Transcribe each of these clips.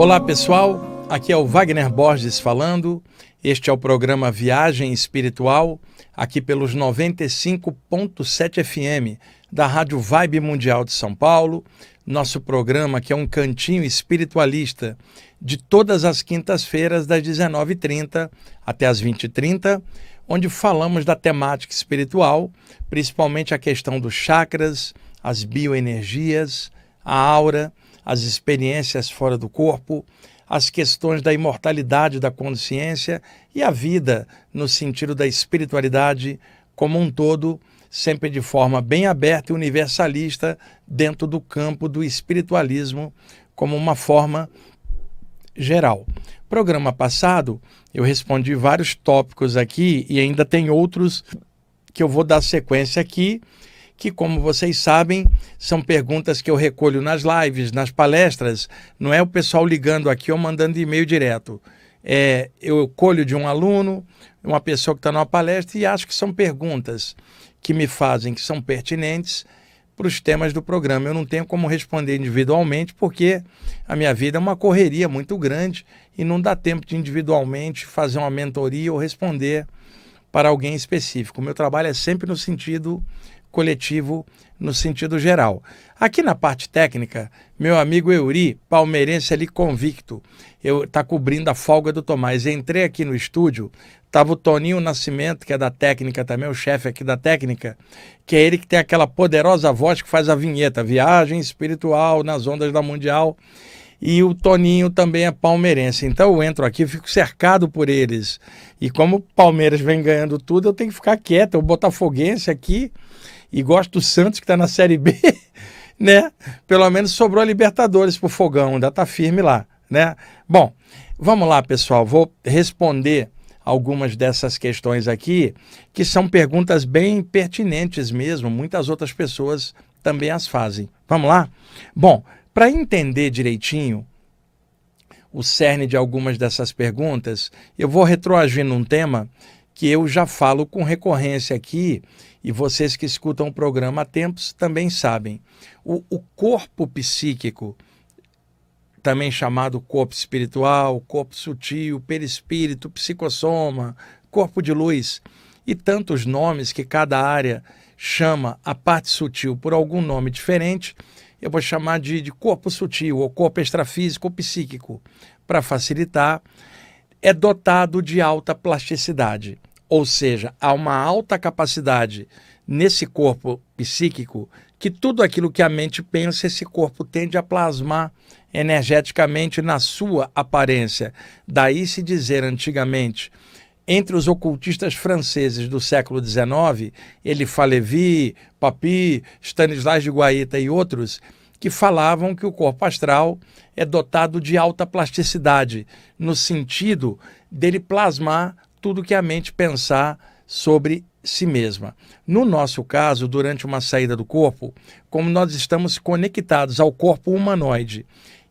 Olá pessoal, aqui é o Wagner Borges falando. Este é o programa Viagem Espiritual, aqui pelos 95.7 FM da Rádio Vibe Mundial de São Paulo. Nosso programa que é um cantinho espiritualista de todas as quintas-feiras das 19h30 até as 20h30, onde falamos da temática espiritual, principalmente a questão dos chakras, as bioenergias, a aura, as experiências fora do corpo, as questões da imortalidade da consciência e a vida no sentido da espiritualidade como um todo, sempre de forma bem aberta e universalista dentro do campo do espiritualismo como uma forma geral. Programa passado eu respondi vários tópicos aqui e ainda tem outros que eu vou dar sequência aqui, que, como vocês sabem, são perguntas que eu recolho nas lives, nas palestras. Não é o pessoal ligando aqui ou mandando e-mail direto. Eu colho de um aluno, uma pessoa que está numa palestra, e acho que são perguntas que me fazem, que são pertinentes para os temas do programa. Eu não tenho como responder individualmente, porque a minha vida é uma correria muito grande e não dá tempo de individualmente fazer uma mentoria ou responder para alguém específico. O meu trabalho é sempre no sentido coletivo, no sentido geral. Aqui na parte técnica, meu amigo Euri, palmeirense ali convicto, está cobrindo a folga do Tomás. Entrei aqui no estúdio, estava o Toninho Nascimento, que é da técnica também, o chefe aqui da técnica, que é ele que tem aquela poderosa voz que faz a vinheta, Viagem Espiritual nas Ondas da Mundial, e o Toninho também é palmeirense. Então eu entro aqui, fico cercado por eles. E como o Palmeiras vem ganhando tudo, eu tenho que ficar quieto, o botafoguense aqui, e gosto do Santos, que está na Série B, né? Pelo menos sobrou a Libertadores pro Fogão, ainda está firme lá, né? Bom, vamos lá, pessoal. Vou responder algumas dessas questões aqui, que são perguntas bem pertinentes mesmo. Muitas outras pessoas também as fazem. Vamos lá? Bom, para entender direitinho o cerne de algumas dessas perguntas, eu vou retroagir num tema que eu já falo com recorrência aqui, e vocês que escutam o programa há tempos também sabem. O corpo psíquico, também chamado corpo espiritual, corpo sutil, perispírito, psicossoma, corpo de luz, e tantos nomes que cada área chama a parte sutil por algum nome diferente, eu vou chamar de corpo sutil, ou corpo extrafísico ou psíquico, para facilitar. É dotado de alta plasticidade, ou seja, há uma alta capacidade nesse corpo psíquico que tudo aquilo que a mente pensa, esse corpo tende a plasmar energeticamente na sua aparência. Daí se dizer antigamente, entre os ocultistas franceses do século XIX, Eliphas Lévy, Papy, Stanislas de Guaita e outros, que falavam que o corpo astral é dotado de alta plasticidade, no sentido dele plasmar tudo que a mente pensar sobre si mesma. No nosso caso, durante uma saída do corpo, como nós estamos conectados ao corpo humanoide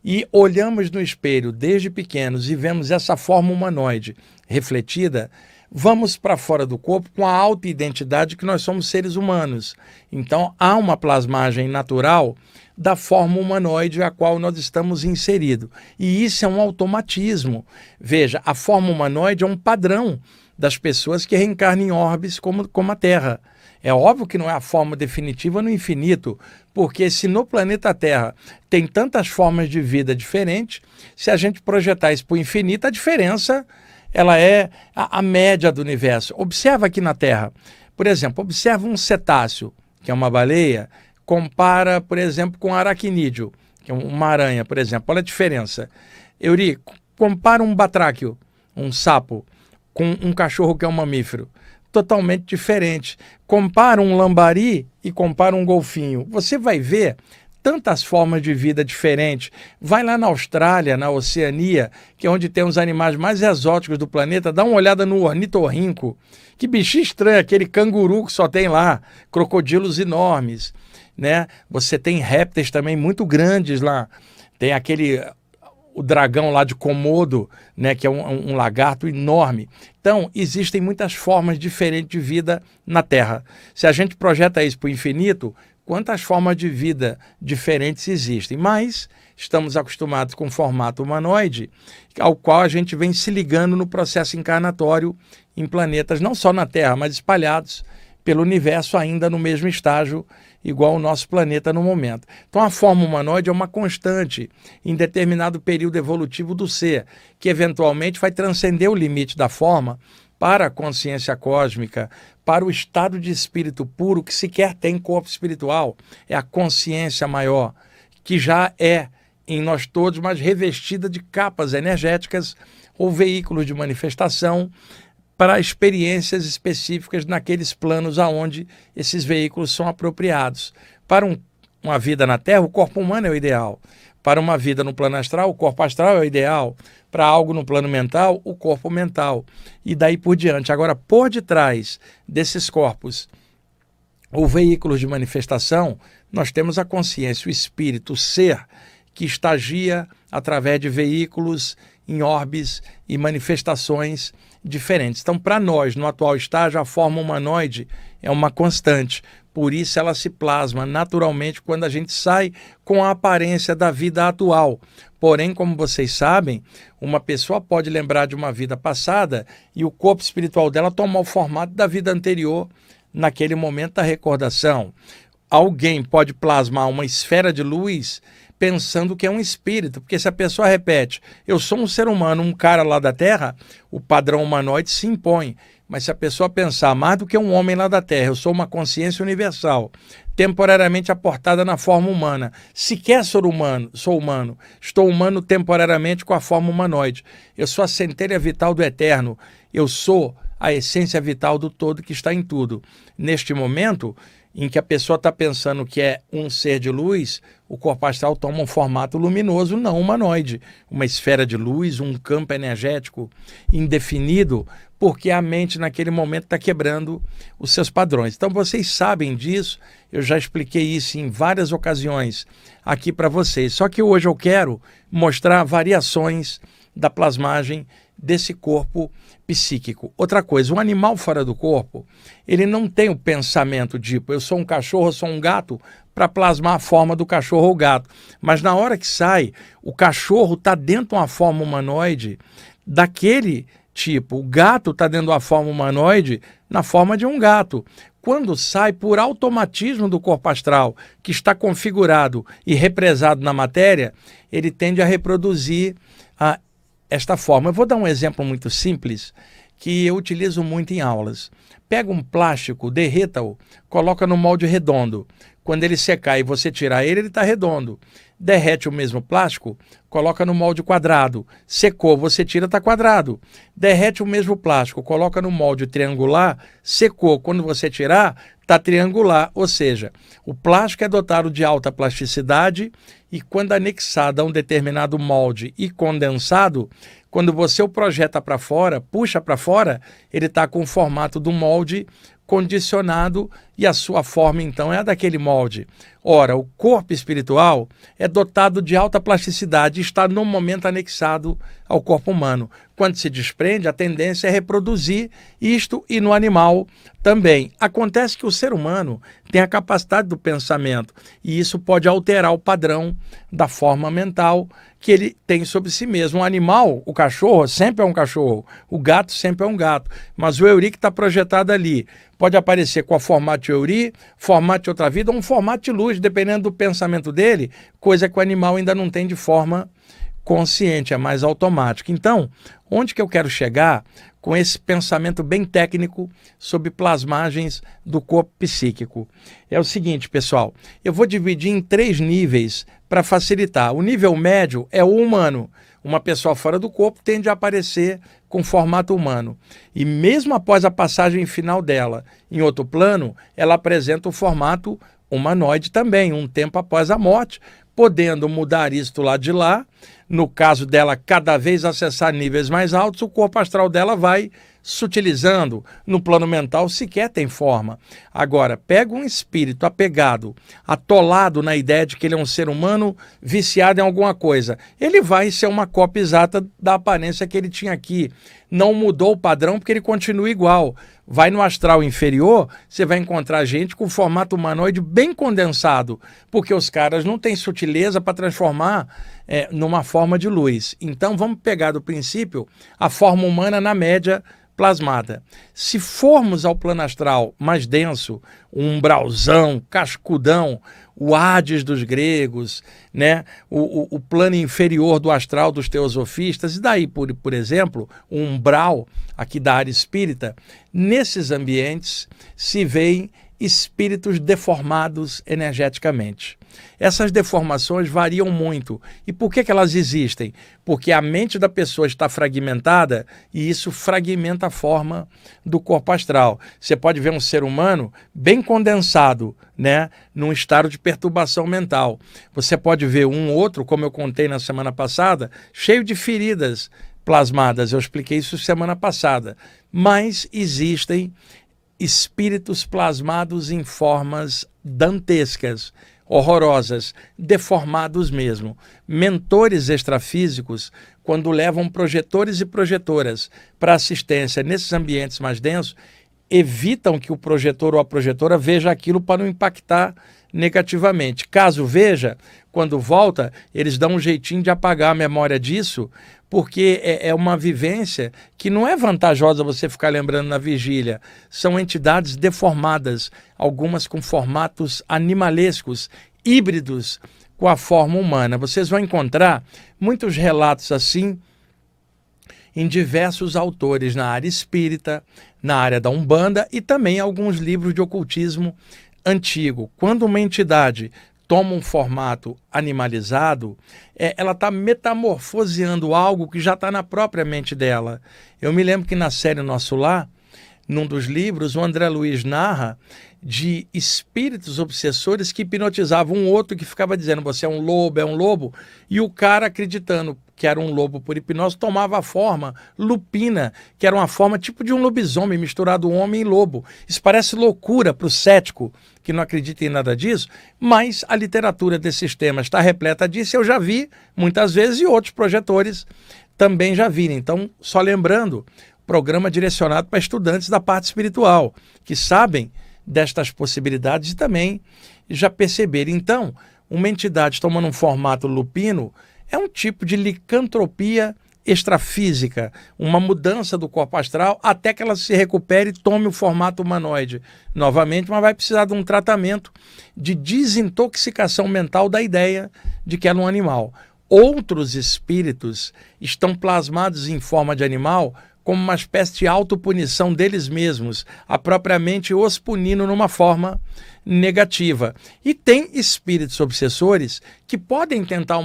e olhamos no espelho desde pequenos e vemos essa forma humanoide refletida, vamos para fora do corpo com a auto-identidade que nós somos seres humanos. Então, há uma plasmagem natural da forma humanoide a qual nós estamos inseridos. E isso é um automatismo. Veja, a forma humanoide é um padrão das pessoas que reencarnam em orbes como a Terra. É óbvio que não é a forma definitiva no infinito, porque se no planeta Terra tem tantas formas de vida diferentes, se a gente projetar isso para o infinito, a diferença ela é a média do universo. Observa aqui na Terra. Por exemplo, observa um cetáceo, que é uma baleia, compara, por exemplo, com um aracnídeo, que é uma aranha, por exemplo. Olha a diferença. Euri, compara um batráquio, um sapo, com um cachorro que é um mamífero. Totalmente diferente. Compara um lambari e compara um golfinho. Você vai ver tantas formas de vida diferentes. Vai lá na Austrália, na Oceania, que é onde tem os animais mais exóticos do planeta, dá uma olhada no ornitorrinco. Que bichinho estranho, aquele canguru que só tem lá, crocodilos enormes, né? Você tem répteis também muito grandes lá. Tem o dragão lá de Komodo, né, que é um lagarto enorme. Então, existem muitas formas diferentes de vida na Terra. Se a gente projeta isso para o infinito, quantas formas de vida diferentes existem, mas estamos acostumados com o formato humanoide, ao qual a gente vem se ligando no processo encarnatório em planetas, não só na Terra, mas espalhados pelo universo ainda no mesmo estágio, igual ao nosso planeta no momento. Então a forma humanoide é uma constante em determinado período evolutivo do ser, que eventualmente vai transcender o limite da forma para a consciência cósmica, para o estado de espírito puro que sequer tem corpo espiritual. É a consciência maior, que já é em nós todos, mas revestida de capas energéticas ou veículos de manifestação para experiências específicas naqueles planos aonde esses veículos são apropriados. Para uma vida na Terra, o corpo humano é o ideal. Para uma vida no plano astral, o corpo astral é o ideal. Para algo no plano mental, o corpo mental. E daí por diante. Agora, por detrás desses corpos ou veículos de manifestação, nós temos a consciência, o espírito, o ser, que estagia através de veículos em orbes e manifestações diferentes. Então, para nós, no atual estágio, a forma humanoide é uma constante. Por isso, ela se plasma naturalmente quando a gente sai com a aparência da vida atual. Porém, como vocês sabem, uma pessoa pode lembrar de uma vida passada e o corpo espiritual dela tomar o formato da vida anterior naquele momento da recordação. Alguém pode plasmar uma esfera de luz pensando que é um espírito, porque se a pessoa repete, eu sou um ser humano, um cara lá da Terra, o padrão humanoide se impõe. Mas se a pessoa pensar mais do que um homem lá da Terra, eu sou uma consciência universal, temporariamente aportada na forma humana, sequer sou humano, estou humano temporariamente com a forma humanoide. Eu sou a centelha vital do eterno, eu sou a essência vital do todo que está em tudo. Neste momento em que a pessoa está pensando que é um ser de luz, o corpo astral toma um formato luminoso não humanoide, uma esfera de luz, um campo energético indefinido, porque a mente naquele momento está quebrando os seus padrões. Então vocês sabem disso, eu já expliquei isso em várias ocasiões aqui para vocês, só que hoje eu quero mostrar variações da plasmagem desse corpo psíquico. Outra coisa, um animal fora do corpo, ele não tem o pensamento tipo, eu sou um cachorro, eu sou um gato, para plasmar a forma do cachorro ou gato. Mas na hora que sai, o cachorro está dentro de uma forma humanoide daquele tipo. O gato está dentro de uma forma humanoide na forma de um gato. Quando sai, por automatismo do corpo astral, que está configurado e represado na matéria, ele tende a reproduzir esta forma. Eu vou dar um exemplo muito simples que eu utilizo muito em aulas. Pega um plástico, derreta-o, coloca no molde redondo. Quando ele secar e você tirar ele, ele está redondo. Derrete o mesmo plástico, coloca no molde quadrado. Secou, você tira, está quadrado. Derrete o mesmo plástico, coloca no molde triangular, secou. Quando você tirar, está triangular. Ou seja, o plástico é dotado de alta plasticidade e quando anexado a um determinado molde e condensado, quando você o projeta para fora, puxa para fora, ele está com o formato do molde condicionado e a sua forma então é a daquele molde. Ora, o corpo espiritual é dotado de alta plasticidade e está no momento anexado ao corpo humano. Quando se desprende, a tendência é reproduzir isto e no animal também. Acontece que o ser humano tem a capacidade do pensamento e isso pode alterar o padrão da forma mental que ele tem sobre si mesmo. Um animal, o cachorro, sempre é um cachorro, o gato sempre é um gato, mas o Euri que está projetado ali pode aparecer com a formato de Euri, formato de outra vida ou um formato de luz, dependendo do pensamento dele, coisa que o animal ainda não tem de forma consciente, é mais automático. Então, onde que eu quero chegar com esse pensamento bem técnico sobre plasmagens do corpo psíquico? É o seguinte, pessoal, eu vou dividir em 3 níveis para facilitar. O nível médio é o humano. Uma pessoa fora do corpo tende a aparecer com formato humano. E mesmo após a passagem final dela em outro plano, ela apresenta o formato humanoide também, um tempo após a morte, podendo mudar isto lá de lá. No caso dela cada vez acessar níveis mais altos, o corpo astral dela vai sutilizando. No plano mental sequer tem forma. Agora, pega um espírito apegado, atolado na ideia de que ele é um ser humano viciado em alguma coisa. Ele vai ser uma cópia exata da aparência que ele tinha aqui, não mudou o padrão porque ele continua igual. Vai no astral inferior, você vai encontrar gente com formato humanoide bem condensado, porque os caras não têm sutileza para transformar numa forma de luz. Então vamos pegar do princípio a forma humana na média plasmada. Se formos ao plano astral mais denso, um umbralzão, cascudão, o Hades dos gregos, né? o plano inferior do astral dos teosofistas, e daí, por exemplo, o umbral aqui da área espírita, nesses ambientes se veem espíritos deformados energeticamente. Essas deformações variam muito. E por que elas existem? Porque a mente da pessoa está fragmentada e isso fragmenta a forma do corpo astral. Você pode ver um ser humano bem condensado, né, num estado de perturbação mental. Você pode ver um outro, como eu contei na semana passada, cheio de feridas plasmadas. Eu expliquei isso semana passada. Mas existem espíritos plasmados em formas dantescas, horrorosas, deformados mesmo. Mentores extrafísicos, quando levam projetores e projetoras para assistência nesses ambientes mais densos, evitam que o projetor ou a projetora veja aquilo para não impactar negativamente. Caso veja, quando volta, eles dão um jeitinho de apagar a memória disso, porque é uma vivência que não é vantajosa você ficar lembrando na vigília. São entidades deformadas, algumas com formatos animalescos, híbridos com a forma humana. Vocês vão encontrar muitos relatos assim em diversos autores na área espírita, na área da Umbanda e também alguns livros de ocultismo antigo. Quando uma entidade toma um formato animalizado, ela está metamorfoseando algo que já está na própria mente dela. Eu me lembro que na série Nosso Lar, num dos livros, o André Luiz narra de espíritos obsessores que hipnotizavam um outro que ficava dizendo, você é um lobo, e o cara, acreditando que era um lobo por hipnose, tomava a forma lupina, que era uma forma tipo de um lobisomem misturado homem e lobo. Isso parece loucura para o cético que não acredita em nada disso, mas a literatura desses temas está repleta disso, eu já vi muitas vezes e outros projetores também já viram. Então, só lembrando, programa direcionado para estudantes da parte espiritual, que sabem destas possibilidades e também já perceberam. Então, uma entidade tomando um formato lupino é um tipo de licantropia extrafísica, uma mudança do corpo astral até que ela se recupere e tome o formato humanoide novamente, mas vai precisar de um tratamento de desintoxicação mental da ideia de que ela é um animal. Outros espíritos estão plasmados em forma de animal como uma espécie de autopunição deles mesmos, a própria mente os punindo numa forma negativa. E tem espíritos obsessores que podem tentar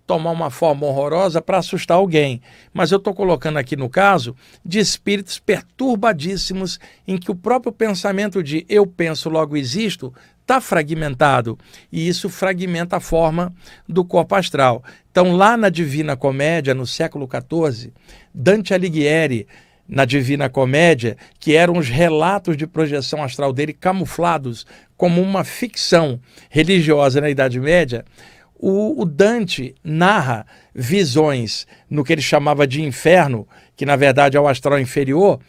tomar uma forma horrorosa para assustar alguém. Mas eu estou colocando aqui no caso de espíritos perturbadíssimos em que o próprio pensamento de eu penso, logo existo, está fragmentado. E isso fragmenta a forma do corpo astral. Então, lá na Divina Comédia, no século XIV, Dante Alighieri, na Divina Comédia, que eram os relatos de projeção astral dele camuflados como uma ficção religiosa na Idade Média, o Dante narra visões no que ele chamava de inferno, que na verdade é o astral inferior.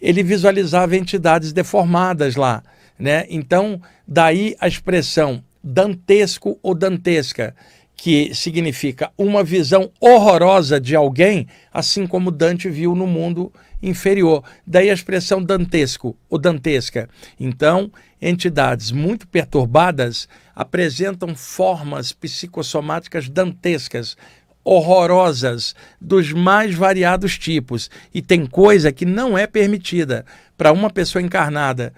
Ele visualizava entidades deformadas lá, né? Então, daí a expressão dantesco ou dantesca, que significa uma visão horrorosa de alguém, assim como Dante viu no mundo inferior. Daí a expressão dantesco ou dantesca. Então, entidades muito perturbadas apresentam formas psicossomáticas dantescas, horrorosas, dos mais variados tipos. E tem coisa que não é permitida para uma pessoa encarnada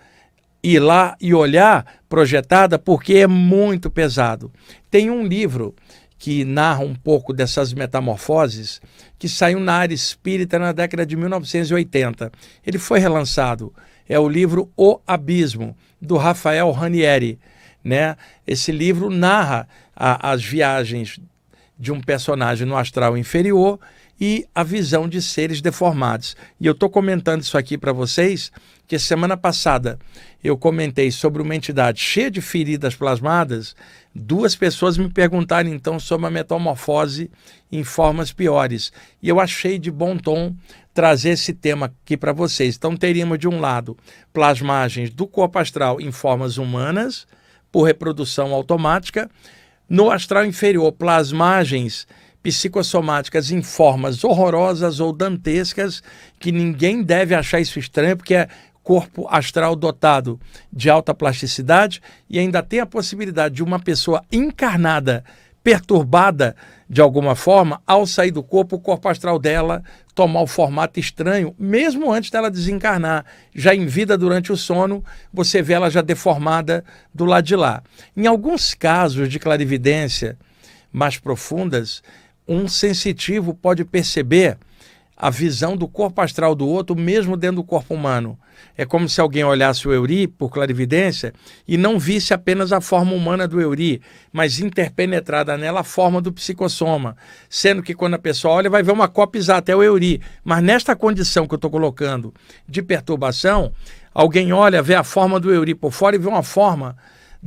ir lá e olhar projetada, porque é muito pesado. Tem um livro que narra um pouco dessas metamorfoses, que saiu na área espírita na década de 1980. Ele foi relançado. É o livro O Abismo, do Rafael Ranieri, né? Esse livro narra as viagens de um personagem no astral inferior e a visão de seres deformados. E eu estou comentando isso aqui para vocês, que semana passada eu comentei sobre uma entidade cheia de feridas plasmadas. 2 pessoas me perguntaram então sobre a metamorfose em formas piores. E eu achei de bom tom trazer esse tema aqui para vocês. Então teríamos de um lado plasmagens do corpo astral em formas humanas, por reprodução automática. No astral inferior, plasmagens psicossomáticas em formas horrorosas ou dantescas, que ninguém deve achar isso estranho, porque é corpo astral dotado de alta plasticidade, e ainda tem a possibilidade de uma pessoa encarnada, perturbada de alguma forma, ao sair do corpo, o corpo astral dela tomar o formato estranho, mesmo antes dela desencarnar. Já em vida, durante o sono, você vê ela já deformada do lado de lá. Em alguns casos de clarividência mais profundas, um sensitivo pode perceber a visão do corpo astral do outro, mesmo dentro do corpo humano. É como se alguém olhasse o Euri por clarividência e não visse apenas a forma humana do Euri, mas interpenetrada nela a forma do psicossoma. Sendo que quando a pessoa olha, vai ver uma cópia exata, é o Euri. Mas nesta condição que eu estou colocando de perturbação, alguém olha, vê a forma do Euri por fora e vê uma forma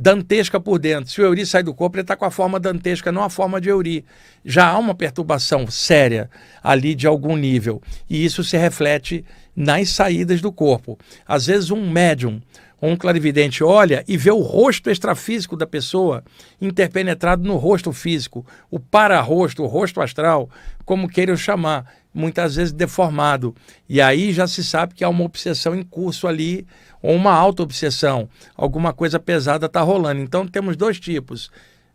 dantesca por dentro. Se o Euri sai do corpo, ele está com a forma dantesca, não a forma de Euri. Já há uma perturbação séria ali de algum nível. E isso se reflete nas saídas do corpo. Às vezes um médium ou um clarividente olha e vê o rosto extrafísico da pessoa interpenetrado no rosto físico, o para-rosto, o rosto astral, como queiram chamar, muitas vezes deformado. E aí já se sabe que há uma obsessão em curso ali, ou uma auto-obsessão, alguma coisa pesada está rolando. Então temos 2 tipos,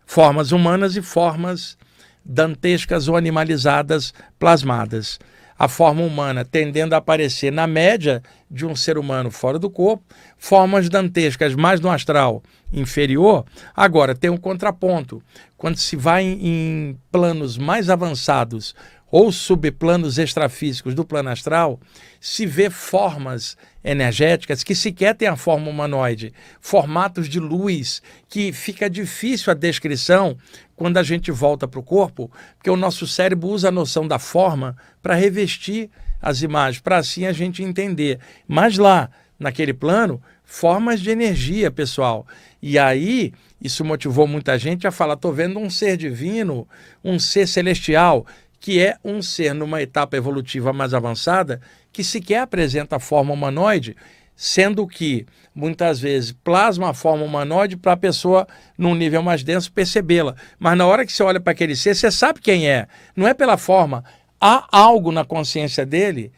formas humanas e formas dantescas ou animalizadas plasmadas. A forma humana tendendo a aparecer na média de um ser humano fora do corpo, formas dantescas mais no astral inferior. Agora, tem um contraponto. Quando se vai em planos mais avançados ou subplanos extrafísicos do plano astral, se vê formas energéticas que sequer têm a forma humanoide, formatos de luz que fica difícil a descrição quando a gente volta para o corpo, porque o nosso cérebro usa a noção da forma para revestir as imagens, para assim a gente entender. Mas lá, naquele plano, formas de energia, pessoal. E aí, isso motivou muita gente a falar, estou vendo um ser divino, um ser celestial, que é um ser numa etapa evolutiva mais avançada, que sequer apresenta a forma humanoide, sendo que, muitas vezes, plasma a forma humanoide para a pessoa, num nível mais denso, percebê-la. Mas na hora que você olha para aquele ser, você sabe quem é. Não é pela forma. Há algo na consciência dele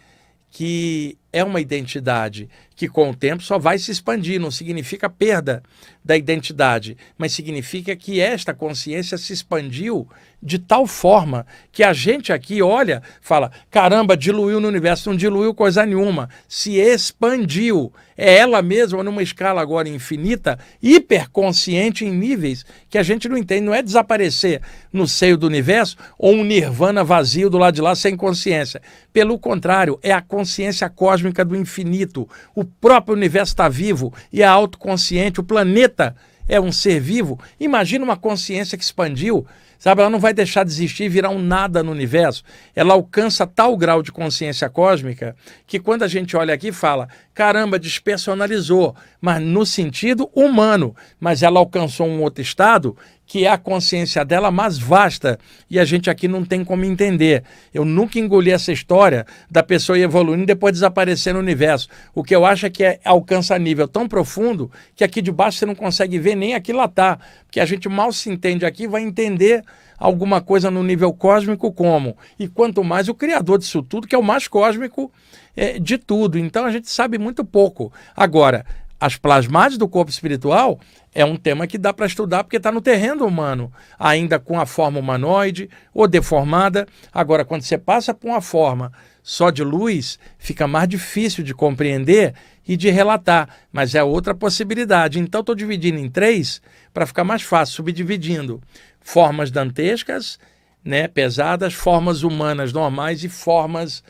que é uma identidade que com o tempo só vai se expandir, não significa perda da identidade, mas significa que esta consciência se expandiu de tal forma que a gente aqui olha, fala, caramba, diluiu no universo, não diluiu coisa nenhuma, se expandiu, é ela mesma numa escala agora infinita, hiperconsciente em níveis que a gente não entende, não é desaparecer no seio do universo ou um nirvana vazio do lado de lá sem consciência, pelo contrário, é a consciência cósmica do infinito, o próprio universo está vivo e é autoconsciente, o planeta é um ser vivo. Imagina uma consciência que expandiu, sabe? Ela não vai deixar de existir e virar um nada no universo. Ela alcança tal grau de consciência cósmica que quando a gente olha aqui fala, caramba, despersonalizou, mas no sentido humano, mas ela alcançou um outro estado que é a consciência dela mais vasta e a gente aqui não tem como entender. Eu nunca engoli essa história da pessoa ir evoluindo e depois desaparecer no universo. O que eu acho é que alcança nível tão profundo que aqui de baixo você não consegue ver nem aqui lá tá, porque a gente mal se entende aqui, vai entender alguma coisa no nível cósmico como. E quanto mais o criador disso tudo, que é o mais cósmico de tudo. Então a gente sabe muito pouco. Agora, as plasmagens do corpo espiritual é um tema que dá para estudar porque está no terreno humano, ainda com a forma humanoide ou deformada. Agora, quando você passa por uma forma só de luz, fica mais difícil de compreender e de relatar, mas é outra possibilidade. Então, estou dividindo em 3 para ficar mais fácil, subdividindo formas dantescas, né, pesadas, formas humanas normais e formas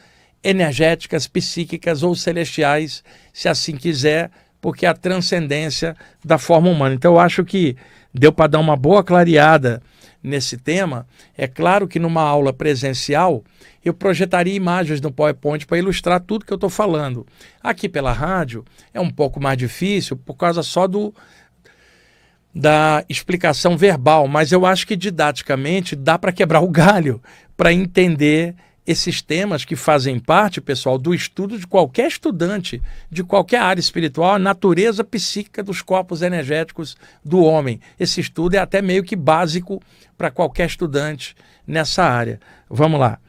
energéticas, psíquicas ou celestiais, se assim quiser, porque é a transcendência da forma humana. Então eu acho que deu para dar uma boa clareada nesse tema, é claro que numa aula presencial eu projetaria imagens no PowerPoint para ilustrar tudo que eu estou falando. Aqui pela rádio é um pouco mais difícil por causa só da explicação verbal, mas eu acho que didaticamente dá para quebrar o galho, para entender esses temas que fazem parte, pessoal, do estudo de qualquer estudante, de qualquer área espiritual, a natureza psíquica dos corpos energéticos do homem. Esse estudo é até meio que básico para qualquer estudante nessa área. Vamos lá.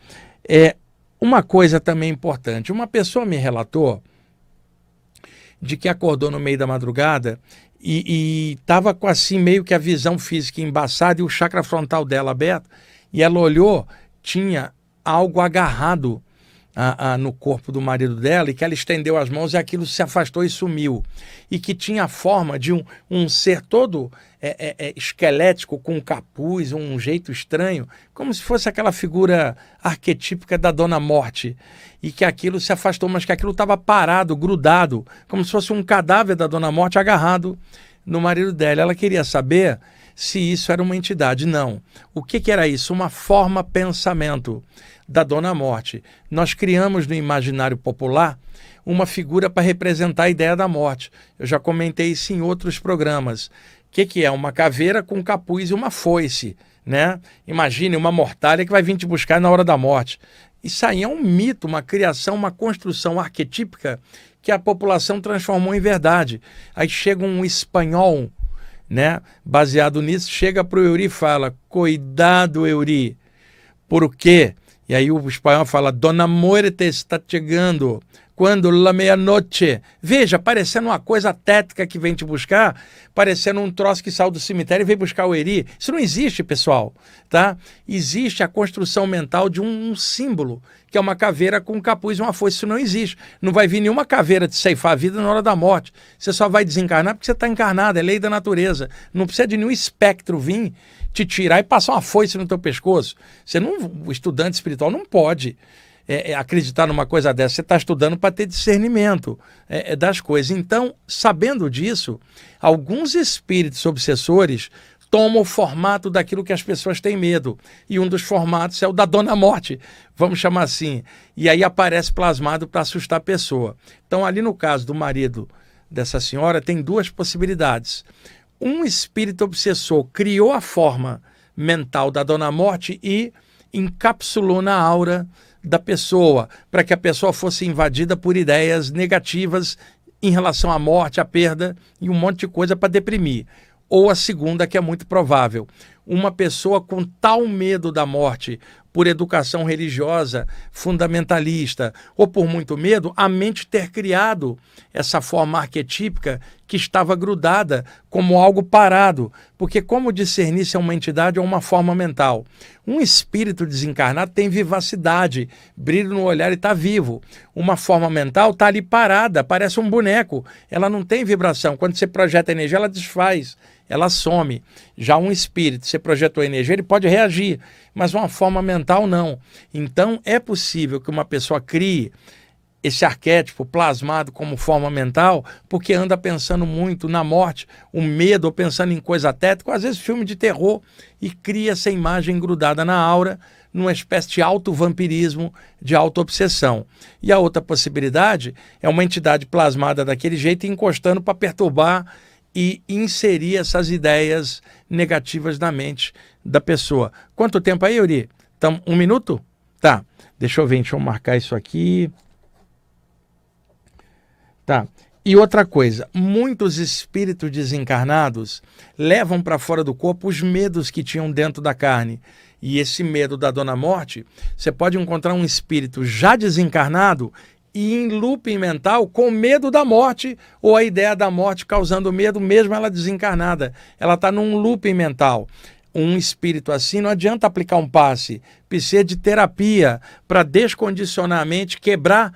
Uma coisa também importante, uma pessoa me relatou de que acordou no meio da madrugada e estava com assim meio que a visão física embaçada e o chakra frontal dela aberto, e ela olhou, tinha algo agarrado no corpo do marido dela, e que ela estendeu as mãos e aquilo se afastou e sumiu. E que tinha a forma de um ser todo esquelético, com capuz, um jeito estranho, como se fosse aquela figura arquetípica da Dona Morte. E que aquilo se afastou, mas que aquilo estava parado, grudado, como se fosse um cadáver da Dona Morte agarrado no marido dela. Ela queria saber se isso era uma entidade. Não. O que era isso? Uma forma pensamento da Dona Morte. Nós criamos no imaginário popular uma figura para representar a ideia da morte. Eu já comentei isso em outros programas. O que é? Uma caveira com capuz e uma foice, né? Imagine uma mortalha que vai vir te buscar na hora da morte. Isso aí é um mito, uma criação, uma construção arquetípica que a população transformou em verdade. Aí chega um espanhol, né? Baseado nisso, chega para o Euri e fala: cuidado, Euri, por quê? E aí o espanhol fala: Dona Muerte está chegando. Quando? La meia-noite. Veja, parecendo uma coisa tétrica que vem te buscar, parecendo um troço que saiu do cemitério e vem buscar o Eri. Isso não existe, pessoal, tá? Existe a construção mental de um símbolo, que é uma caveira com um capuz e uma foice. Isso não existe. Não vai vir nenhuma caveira te ceifar a vida na hora da morte. Você só vai desencarnar porque você está encarnado, é lei da natureza. Não precisa de nenhum espectro vir te tirar e passar uma foice no teu pescoço. O estudante espiritual não pode acreditar numa coisa dessa. Você está estudando para ter discernimento das coisas. Então, sabendo disso, alguns espíritos obsessores tomam o formato daquilo que as pessoas têm medo. E um dos formatos é o da Dona Morte, vamos chamar assim. E aí aparece plasmado para assustar a pessoa. Então, ali no caso do marido dessa senhora, tem duas possibilidades. Um espírito obsessor criou a forma mental da Dona Morte e encapsulou na aura da pessoa, para que a pessoa fosse invadida por ideias negativas em relação à morte, à perda e um monte de coisa para deprimir. Ou a segunda, que é muito provável, uma pessoa com tal medo da morte, por educação religiosa, fundamentalista, ou por muito medo, a mente ter criado essa forma arquetípica que estava grudada como algo parado. Porque como discernir se é uma entidade ou uma forma mental? Um espírito desencarnado tem vivacidade, brilho no olhar e está vivo. Uma forma mental está ali parada, parece um boneco. Ela não tem vibração. Quando você projeta energia, ela desfaz, ela some. Já um espírito, você projetou energia, ele pode reagir, mas uma forma mental não. Então é possível que uma pessoa crie esse arquétipo plasmado como forma mental, porque anda pensando muito na morte, o medo, ou pensando em coisa tétrica, às vezes filme de terror, e cria essa imagem grudada na aura, numa espécie de auto-vampirismo, de auto-obsessão. E a outra possibilidade é uma entidade plasmada daquele jeito e encostando para perturbar e inserir essas ideias negativas na mente da pessoa. Quanto tempo aí, Yuri? Então, 1 minuto? Tá, deixa eu marcar isso aqui. Tá. E outra coisa, muitos espíritos desencarnados levam para fora do corpo os medos que tinham dentro da carne. E esse medo da Dona Morte, você pode encontrar um espírito já desencarnado e em looping mental com medo da morte, ou a ideia da morte causando medo, mesmo ela desencarnada. Ela está num looping mental. Um espírito assim, não adianta aplicar um passe, precisa de terapia para descondicionar a mente, quebrar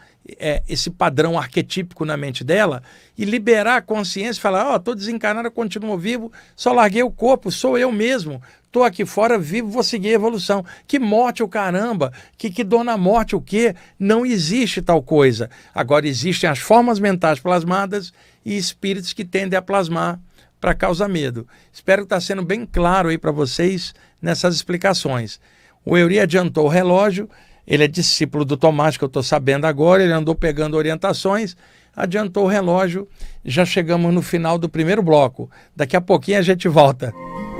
esse padrão arquetípico na mente dela e liberar a consciência e falar: estou desencarnado, continuo vivo, só larguei o corpo, sou eu mesmo, estou aqui fora vivo, vou seguir a evolução. Que morte o caramba, que Dona Morte o quê? Não existe tal coisa. Agora existem as formas mentais plasmadas e espíritos que tendem a plasmar para causar medo. Espero que está sendo bem claro aí para vocês nessas explicações. O Eury adiantou o relógio, ele é discípulo do Tomás, que eu estou sabendo agora, ele andou pegando orientações, adiantou o relógio, já chegamos no final do primeiro bloco. Daqui a pouquinho a gente volta.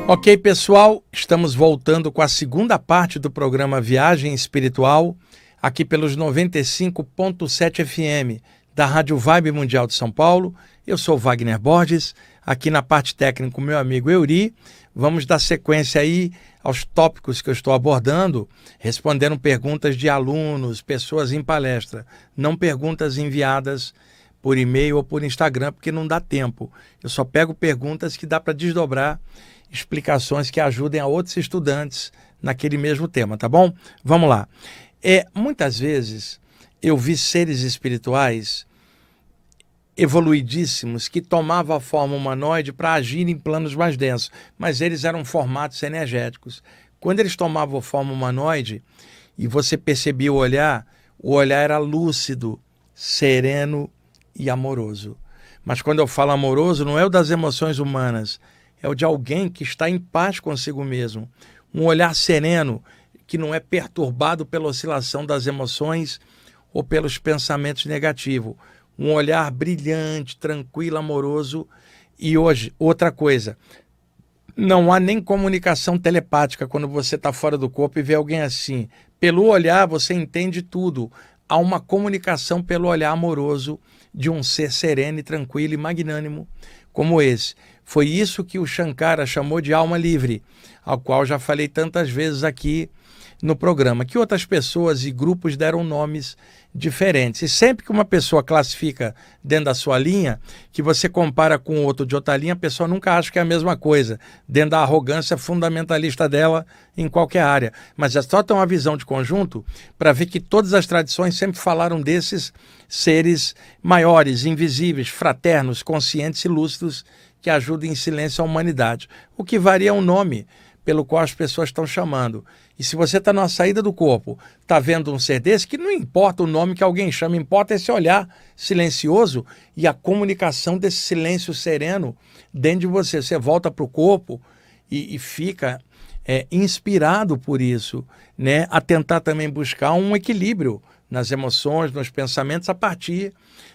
Ok, pessoal, estamos voltando com a segunda parte do programa Viagem Espiritual, aqui pelos 95.7 FM da Rádio Vibe Mundial de São Paulo. Eu sou Wagner Borges, aqui na parte técnica o meu amigo Eury. Vamos dar sequência aí aos tópicos que eu estou abordando, respondendo perguntas de alunos, pessoas em palestra, não perguntas enviadas por e-mail ou por Instagram, porque não dá tempo. Eu só pego perguntas que dá para desdobrar, explicações que ajudem a outros estudantes naquele mesmo tema, tá bom? Vamos lá. Muitas vezes eu vi seres espirituais evoluidíssimos que tomavam a forma humanoide para agir em planos mais densos, mas eles eram formatos energéticos. Quando eles tomavam a forma humanoide e você percebia o olhar era lúcido, sereno e amoroso. Mas quando eu falo amoroso, não é o das emoções humanas, é o de alguém que está em paz consigo mesmo. Um olhar sereno, que não é perturbado pela oscilação das emoções ou pelos pensamentos negativos. Um olhar brilhante, tranquilo, amoroso. E hoje, outra coisa, não há nem comunicação telepática quando você está fora do corpo e vê alguém assim. Pelo olhar você entende tudo. Há uma comunicação pelo olhar amoroso de um ser sereno e tranquilo e magnânimo como esse. Foi isso que o Shankara chamou de alma livre, ao qual já falei tantas vezes aqui no programa, que outras pessoas e grupos deram nomes diferentes. E sempre que uma pessoa classifica dentro da sua linha, que você compara com outro de outra linha, a pessoa nunca acha que é a mesma coisa, dentro da arrogância fundamentalista dela em qualquer área. Mas é só ter uma visão de conjunto para ver que todas as tradições sempre falaram desses seres maiores, invisíveis, fraternos, conscientes e lúcidos, que ajudam em silêncio a humanidade. O que varia é o nome pelo qual as pessoas estão chamando. E se você está numa saída do corpo, está vendo um ser desse, que não importa o nome que alguém chama, importa esse olhar silencioso e a comunicação desse silêncio sereno dentro de você. Você volta para o corpo e fica inspirado por isso, né? A tentar também buscar um equilíbrio nas emoções, nos pensamentos, a partir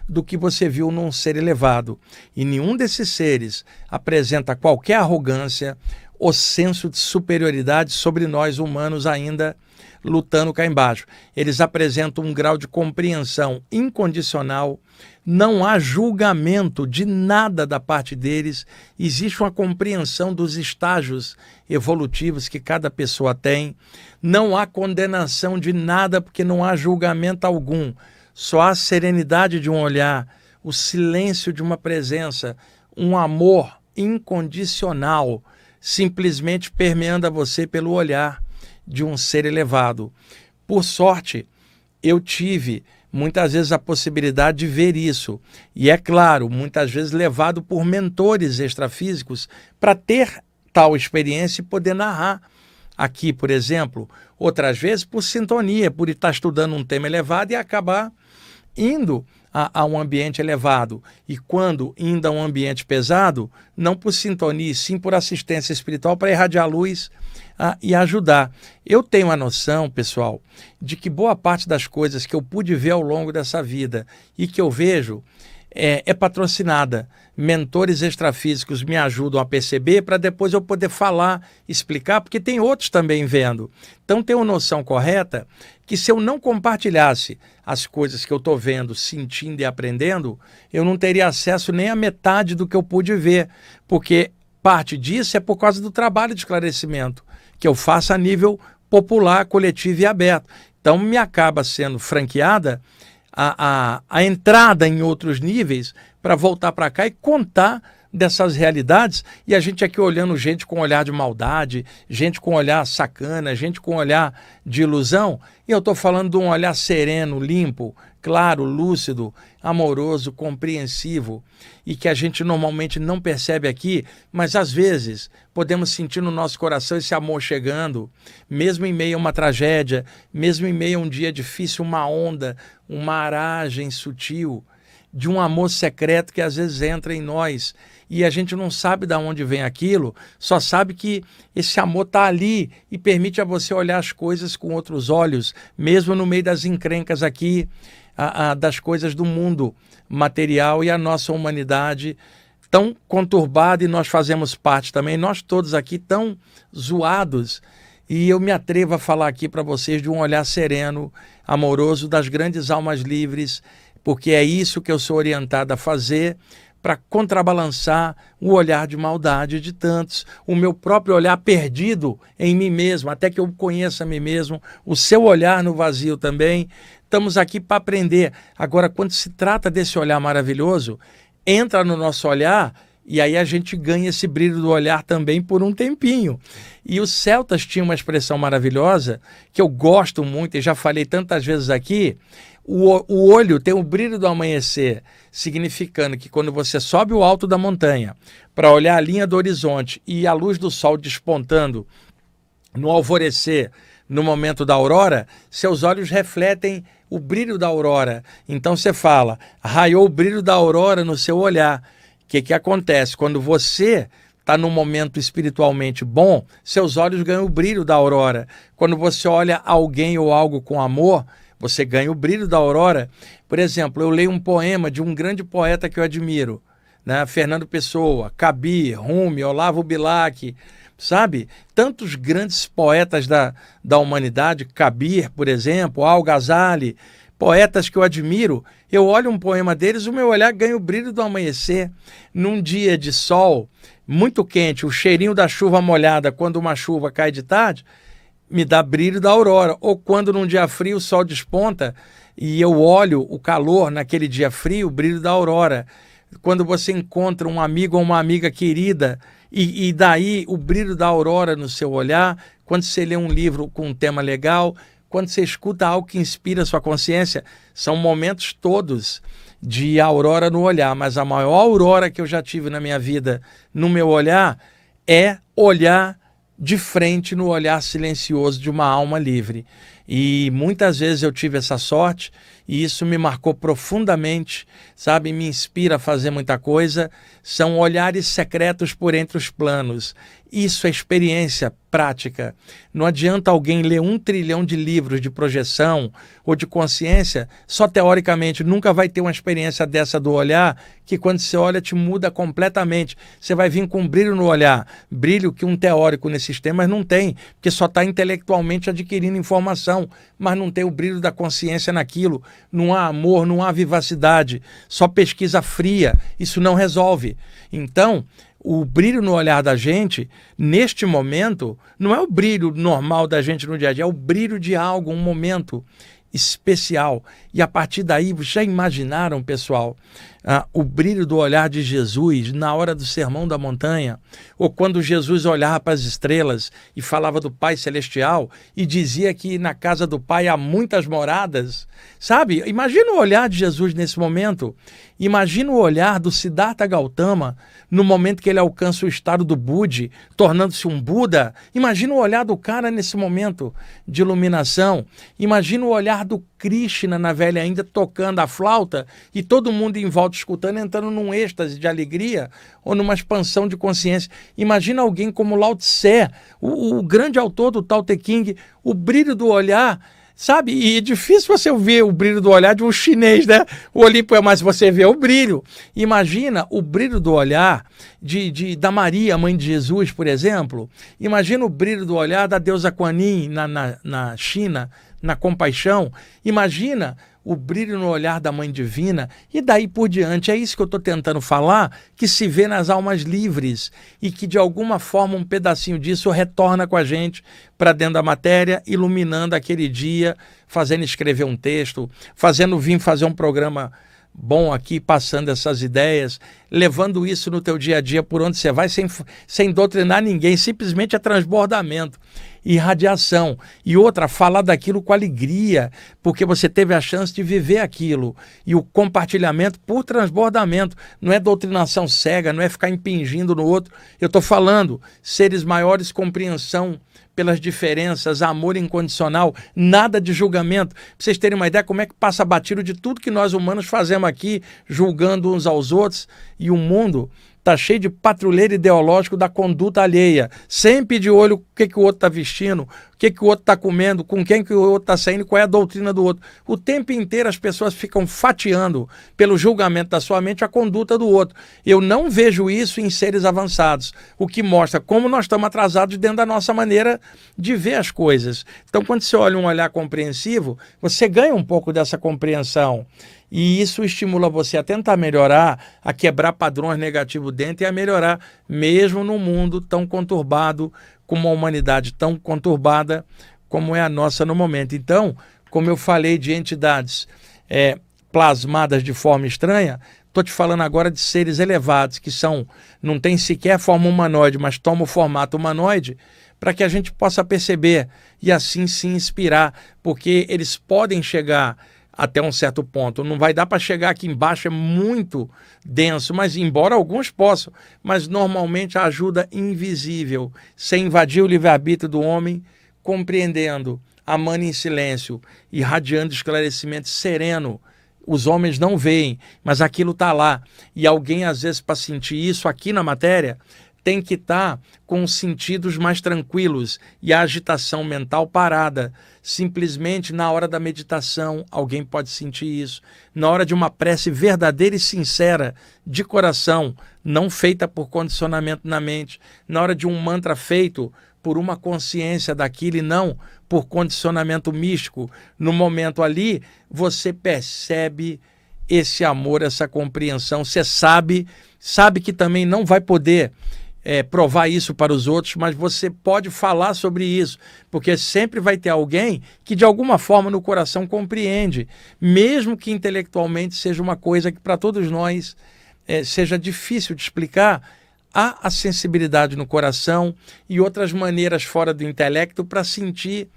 do que você viu num ser elevado. E nenhum desses seres apresenta qualquer arrogância ou senso de superioridade sobre nós humanos ainda lutando cá embaixo. Eles apresentam um grau de compreensão incondicional, não há julgamento de nada da parte deles, existe uma compreensão dos estágios evolutivos que cada pessoa tem, não há condenação de nada porque não há julgamento algum, só há serenidade de um olhar, o silêncio de uma presença, um amor incondicional, simplesmente permeando a você pelo olhar de um ser elevado. Por sorte, eu tive muitas vezes a possibilidade de ver isso. E é claro, muitas vezes levado por mentores extrafísicos para ter tal experiência e poder narrar aqui, por exemplo. Outras vezes por sintonia, por estar estudando um tema elevado e acabar indo a um ambiente elevado. E quando indo a um ambiente pesado, não por sintonia, sim por assistência espiritual para irradiar luz e ajudar. Eu tenho a noção, pessoal, de que boa parte das coisas que eu pude ver ao longo dessa vida e que eu vejo é patrocinada. Mentores extrafísicos me ajudam a perceber para depois eu poder falar, explicar, porque tem outros também vendo. Então tenho uma noção correta que se eu não compartilhasse as coisas que eu estou vendo, sentindo e aprendendo, eu não teria acesso nem à metade do que eu pude ver, porque parte disso é por causa do trabalho de esclarecimento que eu faço a nível popular, coletivo e aberto. Então me acaba sendo franqueada a entrada em outros níveis para voltar para cá e contar dessas realidades, e a gente aqui olhando gente com olhar de maldade, gente com olhar sacana, gente com olhar de ilusão, e eu estou falando de um olhar sereno, limpo, claro, lúcido, amoroso, compreensivo, e que a gente normalmente não percebe aqui, mas às vezes podemos sentir no nosso coração esse amor chegando, mesmo em meio a uma tragédia, mesmo em meio a um dia difícil, uma onda, uma aragem sutil de um amor secreto que às vezes entra em nós e a gente não sabe de onde vem aquilo, só sabe que esse amor está ali e permite a você olhar as coisas com outros olhos, mesmo no meio das encrencas aqui, das coisas do mundo material e a nossa humanidade tão conturbada, e nós fazemos parte também, nós todos aqui tão zoados. E eu me atrevo a falar aqui para vocês de um olhar sereno, amoroso, das grandes almas livres, porque é isso que eu sou orientado a fazer para contrabalançar o olhar de maldade de tantos, o meu próprio olhar perdido em mim mesmo, até que eu conheça a mim mesmo, o seu olhar no vazio também. Estamos aqui para aprender. Agora, quando se trata desse olhar maravilhoso, entra no nosso olhar e aí a gente ganha esse brilho do olhar também por um tempinho. E os celtas tinham uma expressão maravilhosa que eu gosto muito e já falei tantas vezes aqui. O olho tem o brilho do amanhecer, significando que quando você sobe o alto da montanha para olhar a linha do horizonte e a luz do sol despontando no alvorecer, no momento da aurora, seus olhos refletem o brilho da aurora. Então você fala, raiou o brilho da aurora no seu olhar. O que acontece? Quando você está num momento espiritualmente bom, seus olhos ganham o brilho da aurora. Quando você olha alguém ou algo com amor, você ganha o brilho da aurora. Por exemplo, eu leio um poema de um grande poeta que eu admiro, né? Fernando Pessoa, Kabir, Rumi, Olavo Bilac, sabe? Tantos grandes poetas da humanidade, Kabir, por exemplo, Al-Ghazali, poetas que eu admiro. Eu olho um poema deles, o meu olhar ganha o brilho do amanhecer. Num dia de sol muito quente, o cheirinho da chuva molhada, quando uma chuva cai de tarde, me dá brilho da aurora. Ou quando num dia frio o sol desponta e eu olho o calor naquele dia frio, o brilho da aurora. Quando você encontra um amigo ou uma amiga querida e daí o brilho da aurora no seu olhar, quando você lê um livro com um tema legal, quando você escuta algo que inspira a sua consciência, são momentos todos de aurora no olhar, mas a maior aurora que eu já tive na minha vida, no meu olhar, é olhar de frente no olhar silencioso de uma alma livre. E muitas vezes eu tive essa sorte e isso me marcou profundamente, sabe? Me inspira a fazer muita coisa. São olhares secretos por entre os planos. Isso é experiência prática. Não adianta alguém ler 1 trilhão de livros de projeção ou de consciência, só teoricamente nunca vai ter uma experiência dessa do olhar, que quando você olha te muda completamente. Você vai vir com um brilho no olhar, brilho que um teórico nesses temas não tem, porque só está intelectualmente adquirindo informação, mas não tem o brilho da consciência naquilo. Não há amor, não há vivacidade, só pesquisa fria. Isso não resolve. Então, o brilho no olhar da gente, neste momento, não é o brilho normal da gente no dia a dia, é o brilho de algo, um momento especial. E a partir daí, já imaginaram, pessoal, o brilho do olhar de Jesus na hora do Sermão da Montanha, ou quando Jesus olhava para as estrelas e falava do Pai Celestial e dizia que na casa do Pai há muitas moradas, sabe? Imagina o olhar de Jesus nesse momento. Imagina o olhar do Siddhartha Gautama no momento que ele alcança o estado do Budi, tornando-se um Buda. Imagina o olhar do cara nesse momento de iluminação. Imagina o olhar do Krishna na velha ainda tocando a flauta e todo mundo em volta escutando, entrando num êxtase de alegria ou numa expansão de consciência. Imagina alguém como Lao Tse, o grande autor do Tao Te Ching, o brilho do olhar, sabe? E é difícil você ver o brilho do olhar de um chinês, né? O Olímpio é mais você vê o brilho. Imagina o brilho do olhar da Maria, mãe de Jesus, por exemplo. Imagina o brilho do olhar da deusa Kuan Yin na China, na compaixão. Imagina o brilho no olhar da Mãe Divina e daí por diante. É isso que eu estou tentando falar, que se vê nas almas livres e que de alguma forma um pedacinho disso retorna com a gente para dentro da matéria, iluminando aquele dia, fazendo escrever um texto, fazendo vir fazer um programa bom aqui, passando essas ideias. levando isso no teu dia a dia por onde você vai, sem doutrinar ninguém, simplesmente é transbordamento e radiação. E outra, falar daquilo com alegria, porque você teve a chance de viver aquilo. E o compartilhamento por transbordamento. Não é doutrinação cega, não é ficar impingindo no outro. Eu estou falando, seres maiores, compreensão pelas diferenças, amor incondicional, nada de julgamento. Para vocês terem uma ideia como é que passa batido de tudo que nós humanos fazemos aqui, julgando uns aos outros, e o mundo está cheio de patrulheiro ideológico da conduta alheia, sempre de olho o que o outro está vestindo, o que o outro está comendo, com quem que o outro está saindo, qual é a doutrina do outro. O tempo inteiro as pessoas ficam fatiando pelo julgamento da sua mente a conduta do outro. Eu não vejo isso em seres avançados, o que mostra como nós estamos atrasados dentro da nossa maneira de ver as coisas. Então, quando você olha um olhar compreensivo, você ganha um pouco dessa compreensão. E isso estimula você a tentar melhorar, a quebrar padrões negativos dentro e a melhorar, mesmo num mundo tão conturbado, com uma humanidade tão conturbada como é a nossa no momento. Então, como eu falei de entidades plasmadas de forma estranha, estou te falando agora de seres elevados, que não tem sequer forma humanoide, mas tomam o formato humanoide, para que a gente possa perceber e assim se inspirar, porque eles podem chegar até um certo ponto. Não vai dar para chegar aqui embaixo, é muito denso, mas embora alguns possam, mas normalmente a ajuda invisível, sem invadir o livre-arbítrio do homem, compreendendo, amando em silêncio, irradiando esclarecimento sereno. Os homens não veem, mas aquilo está lá. E alguém, às vezes, para sentir isso aqui na matéria, tem que estar com os sentidos mais tranquilos e a agitação mental parada. Simplesmente na hora da meditação, alguém pode sentir isso. Na hora de uma prece verdadeira e sincera, de coração, não feita por condicionamento na mente. Na hora de um mantra feito por uma consciência daquilo e não por condicionamento místico. No momento ali, você percebe esse amor, essa compreensão. Você sabe que também não vai poder provar isso para os outros, mas você pode falar sobre isso, porque sempre vai ter alguém que de alguma forma no coração compreende, mesmo que intelectualmente seja uma coisa que para todos nós seja difícil de explicar. Há a sensibilidade no coração e outras maneiras fora do intelecto para sentir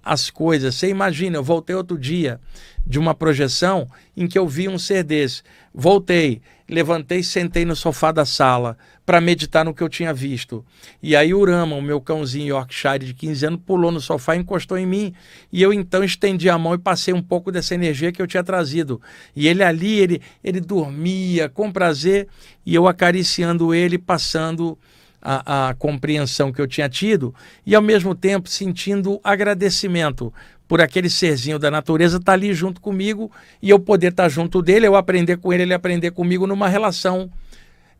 as coisas. Você imagina, eu voltei outro dia de uma projeção em que eu vi um ser desse. Voltei, levantei e sentei no sofá da sala para meditar no que eu tinha visto. E aí o Rama, o meu cãozinho Yorkshire de 15 anos, pulou no sofá e encostou em mim. E eu então estendi a mão e passei um pouco dessa energia que eu tinha trazido. E ele ali, ele dormia com prazer e eu acariciando ele, passando a compreensão que eu tinha tido e ao mesmo tempo sentindo agradecimento por aquele serzinho da natureza estar ali junto comigo e eu poder estar junto dele, eu aprender com ele, ele aprender comigo numa relação,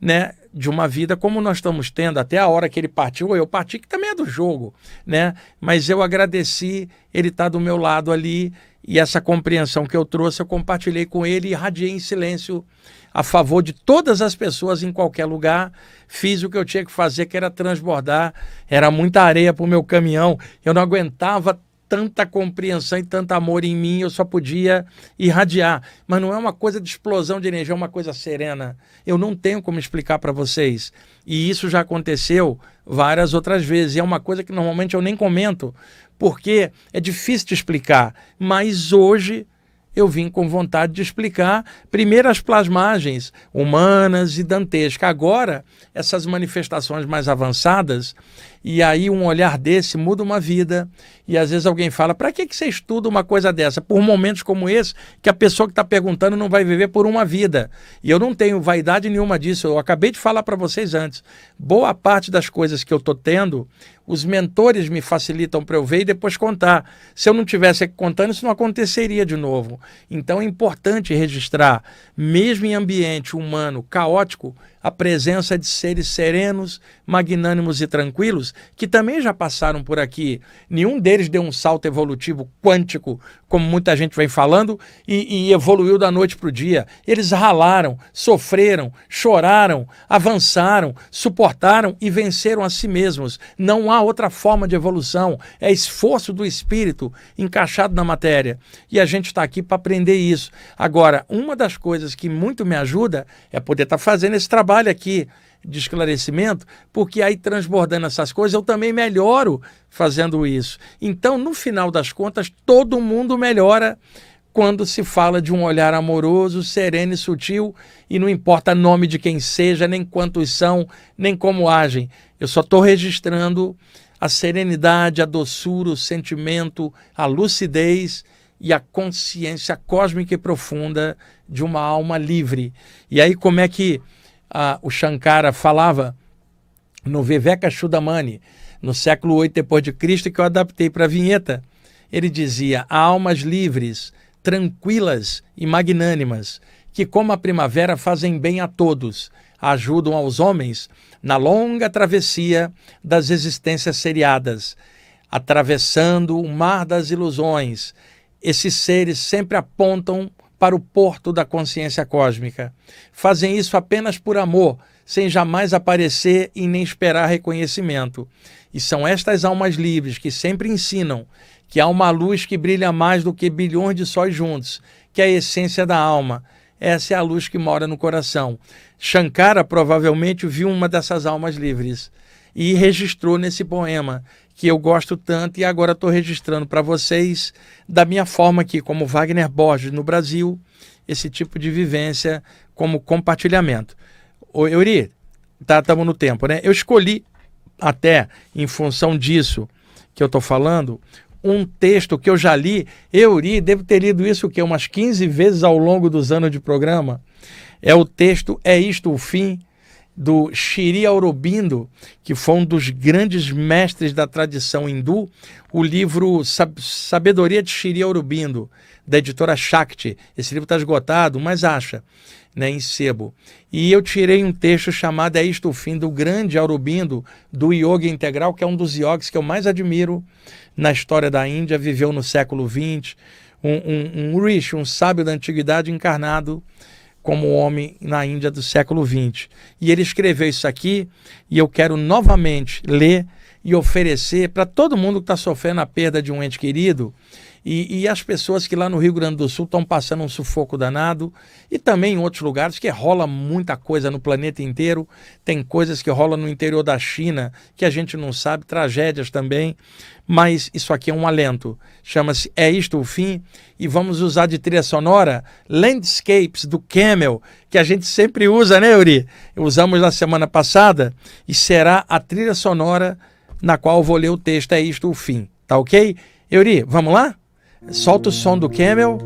né, de uma vida como nós estamos tendo até a hora que ele partiu, eu parti, que também é do jogo, né? Mas eu agradeci ele estar do meu lado ali e essa compreensão que eu trouxe, eu compartilhei com ele e irradiei em silêncio a favor de todas as pessoas em qualquer lugar. Fiz o que eu tinha que fazer, que era transbordar. Era muita areia para o meu caminhão. Eu não aguentava tanta compreensão e tanto amor em mim, eu só podia irradiar. Mas não é uma coisa de explosão de energia, é uma coisa serena. Eu não tenho como explicar para vocês. E isso já aconteceu várias outras vezes. E é uma coisa que normalmente eu nem comento, porque é difícil de explicar. Mas hoje eu vim com vontade de explicar primeiro as plasmagens humanas e dantescas. Agora, essas manifestações mais avançadas, e aí um olhar desse muda uma vida. E às vezes alguém fala, para que você estuda uma coisa dessa? Por momentos como esse, que a pessoa que está perguntando não vai viver por uma vida. E eu não tenho vaidade nenhuma disso. Eu acabei de falar para vocês antes. Boa parte das coisas que eu estou tendo, os mentores me facilitam para eu ver e depois contar. Se eu não estivesse contando, isso não aconteceria de novo. Então é importante registrar, mesmo em ambiente humano caótico, a presença de seres serenos, magnânimos e tranquilos, que também já passaram por aqui. Nenhum deles deu um salto evolutivo quântico, como muita gente vem falando, e evoluiu da noite para o dia. Eles ralaram, sofreram, choraram, avançaram, suportaram e venceram a si mesmos. Não há outra forma de evolução. É esforço do espírito encaixado na matéria. E a gente está aqui para aprender isso. Agora, uma das coisas que muito me ajuda é poder estar fazendo esse trabalho aqui de esclarecimento, porque aí transbordando essas coisas eu também melhoro fazendo isso. Então, no final das contas, todo mundo melhora quando se fala de um olhar amoroso, sereno e sutil, e não importa nome de quem seja, nem quantos são, nem como agem. Eu só estou registrando a serenidade, a doçura, o sentimento, a lucidez e a consciência cósmica e profunda de uma alma livre. E aí como é que o Shankara falava no Vivekachudamani, no século VIII d.C., que eu adaptei para a vinheta? Ele dizia: há almas livres, tranquilas e magnânimas, que como a primavera fazem bem a todos, ajudam aos homens na longa travessia das existências seriadas, atravessando o mar das ilusões. Esses seres sempre apontam para o porto da consciência cósmica. Fazem isso apenas por amor, sem jamais aparecer e nem esperar reconhecimento. E são estas almas livres que sempre ensinam que há uma luz que brilha mais do que bilhões de sóis juntos, que é a essência da alma. Essa é a luz que mora no coração. Shankara provavelmente viu uma dessas almas livres e registrou nesse poema, que eu gosto tanto, e agora estou registrando para vocês, da minha forma aqui, como Wagner Borges no Brasil, esse tipo de vivência como compartilhamento. Ô, Euri, estamos no tempo, né? Eu escolhi, até em função disso que eu estou falando, um texto que eu já li. Euri, devo ter lido isso umas 15 vezes ao longo dos anos de programa. É o texto É Isto o Fim, do Sri Aurobindo, que foi um dos grandes mestres da tradição hindu, o livro Sabedoria de Sri Aurobindo, da editora Shakti. Esse livro está esgotado, mas acha, né, em sebo. E eu tirei um texto chamado É Isto o Fim, do grande Aurobindo, do Yoga Integral, que é um dos yogis que eu mais admiro na história da Índia, viveu no século XX, um rishi, um sábio da antiguidade encarnado como homem na Índia do século XX. E ele escreveu isso aqui, e eu quero novamente ler e oferecer para todo mundo que está sofrendo a perda de um ente querido, e as pessoas que lá no Rio Grande do Sul estão passando um sufoco danado, e também em outros lugares, que rola muita coisa no planeta inteiro. Tem coisas que rolam no interior da China, que a gente não sabe, tragédias também, mas isso aqui é um alento. Chama-se É Isto o Fim, e vamos usar de trilha sonora Landscapes, do Camel, que a gente sempre usa, né, Euri? Usamos na semana passada, e será a trilha sonora na qual eu vou ler o texto É Isto o Fim, tá ok? Euri, vamos lá? Solta o som do Camel,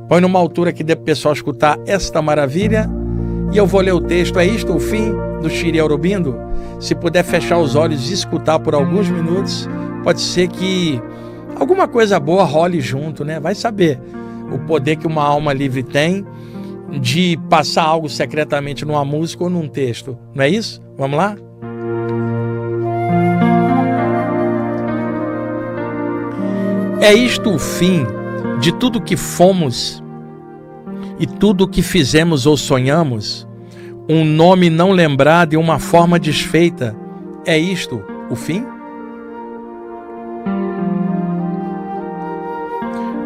põe numa altura que dê para o pessoal escutar esta maravilha, e eu vou ler o texto É Isto o Fim, do Sri Aurobindo. Se puder fechar os olhos e escutar por alguns minutos, pode ser que alguma coisa boa role junto, né? Vai saber o poder que uma alma livre tem de passar algo secretamente numa música ou num texto, não é isso? Vamos lá? É isto o fim de tudo que fomos e tudo que fizemos ou sonhamos, um nome não lembrado e uma forma desfeita. É isto o fim?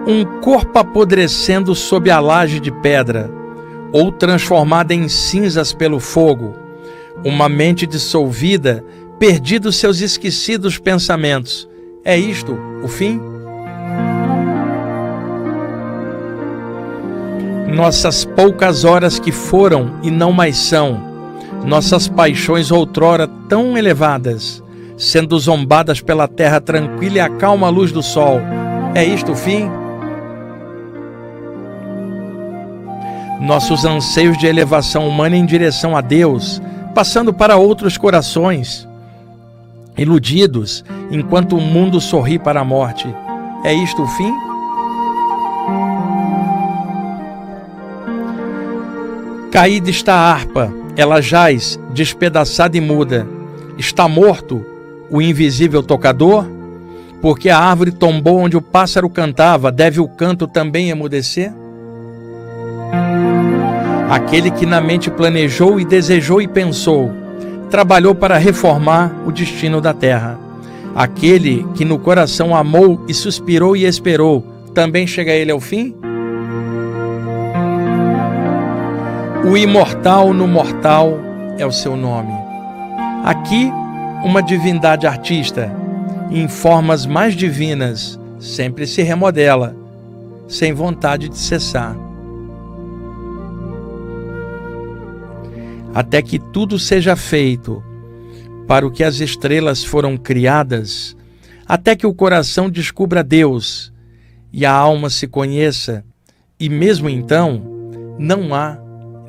Um corpo apodrecendo sob a laje de pedra, ou transformada em cinzas pelo fogo, uma mente dissolvida, perdidos seus esquecidos pensamentos. É isto o fim? Nossas poucas horas que foram e não mais são, nossas paixões outrora tão elevadas, sendo zombadas pela terra tranquila e a calma luz do sol. É isto o fim? Nossos anseios de elevação humana em direção a Deus, passando para outros corações, iludidos, enquanto o mundo sorri para a morte. É isto o fim? Caída está a harpa, ela jaz despedaçada e muda. Está morto o invisível tocador? Porque a árvore tombou onde o pássaro cantava, deve o canto também emudecer? Aquele que na mente planejou e desejou e pensou, trabalhou para reformar o destino da terra. Aquele que no coração amou e suspirou e esperou, também chega ele ao fim? O imortal no mortal é o seu nome. Aqui, uma divindade artista, em formas mais divinas, sempre se remodela, sem vontade de cessar. Até que tudo seja feito para o que as estrelas foram criadas, até que o coração descubra Deus e a alma se conheça, e mesmo então não há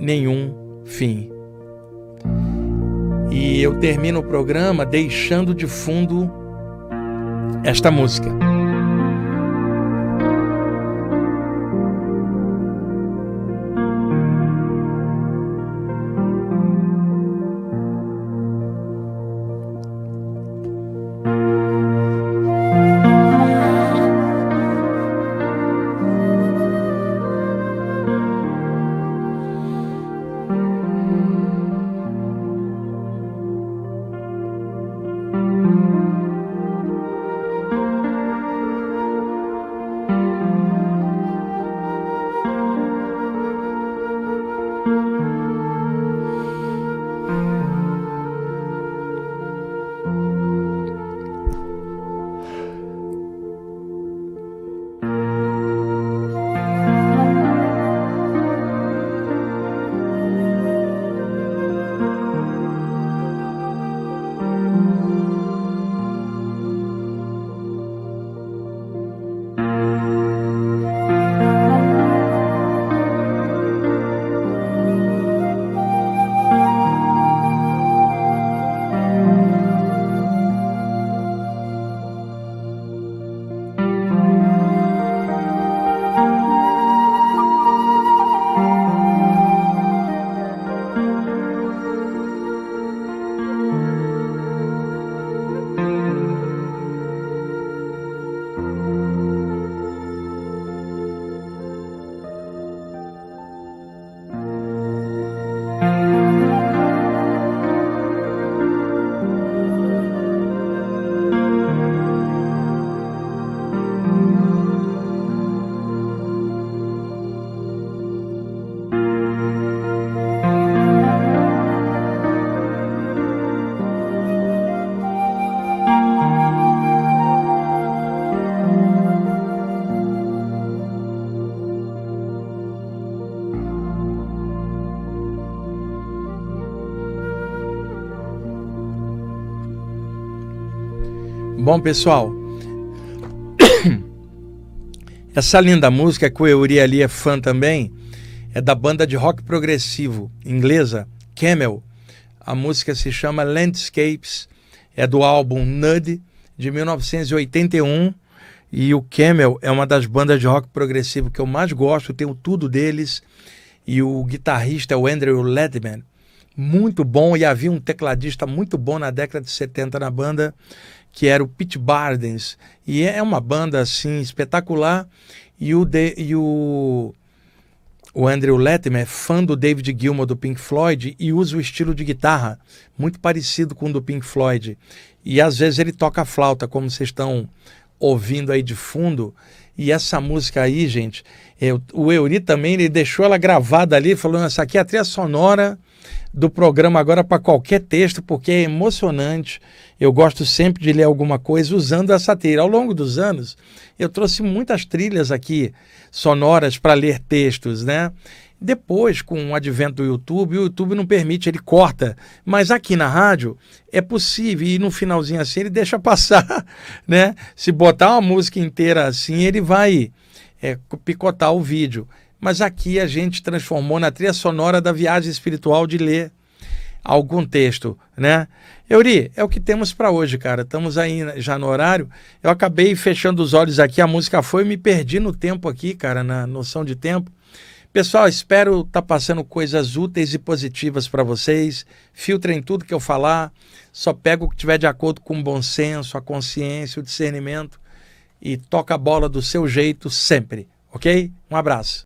nenhum fim. E eu termino o programa deixando de fundo esta música. Bom, pessoal, essa linda música que o Euri ali é fã também, é da banda de rock progressivo inglesa, Camel. A música se chama Landscapes, é do álbum Nud, de 1981, e o Camel é uma das bandas de rock progressivo que eu mais gosto, tenho tudo deles, e o guitarrista é o Andrew Ledman, muito bom, e havia um tecladista muito bom na década de 70 na banda, que era o Pete Bardens, e é uma banda assim espetacular, e o Andrew Ledman é fã do David Gilmour do Pink Floyd e usa o estilo de guitarra muito parecido com o do Pink Floyd, e às vezes ele toca flauta, como vocês estão ouvindo aí de fundo. E essa música aí, gente, o Euri também, ele deixou ela gravada ali, falou, essa aqui é a trilha sonora do programa agora para qualquer texto, porque é emocionante. Eu gosto sempre de ler alguma coisa usando essa trilha. Ao longo dos anos, eu trouxe muitas trilhas aqui sonoras para ler textos, né? Depois, com o advento do YouTube, o YouTube não permite, ele corta. Mas aqui na rádio é possível, e no finalzinho assim ele deixa passar, né? Se botar uma música inteira assim, ele vai picotar o vídeo. Mas aqui a gente transformou na trilha sonora da viagem espiritual de ler algum texto, né? Euri, é o que temos para hoje, cara. Estamos aí já no horário. Eu acabei fechando os olhos aqui, a música foi, me perdi no tempo aqui, cara, na noção de tempo. Pessoal, espero estar passando coisas úteis e positivas para vocês. Filtrem tudo que eu falar. Só pega o que estiver de acordo com o bom senso, a consciência, o discernimento. E toca a bola do seu jeito sempre, ok? Um abraço.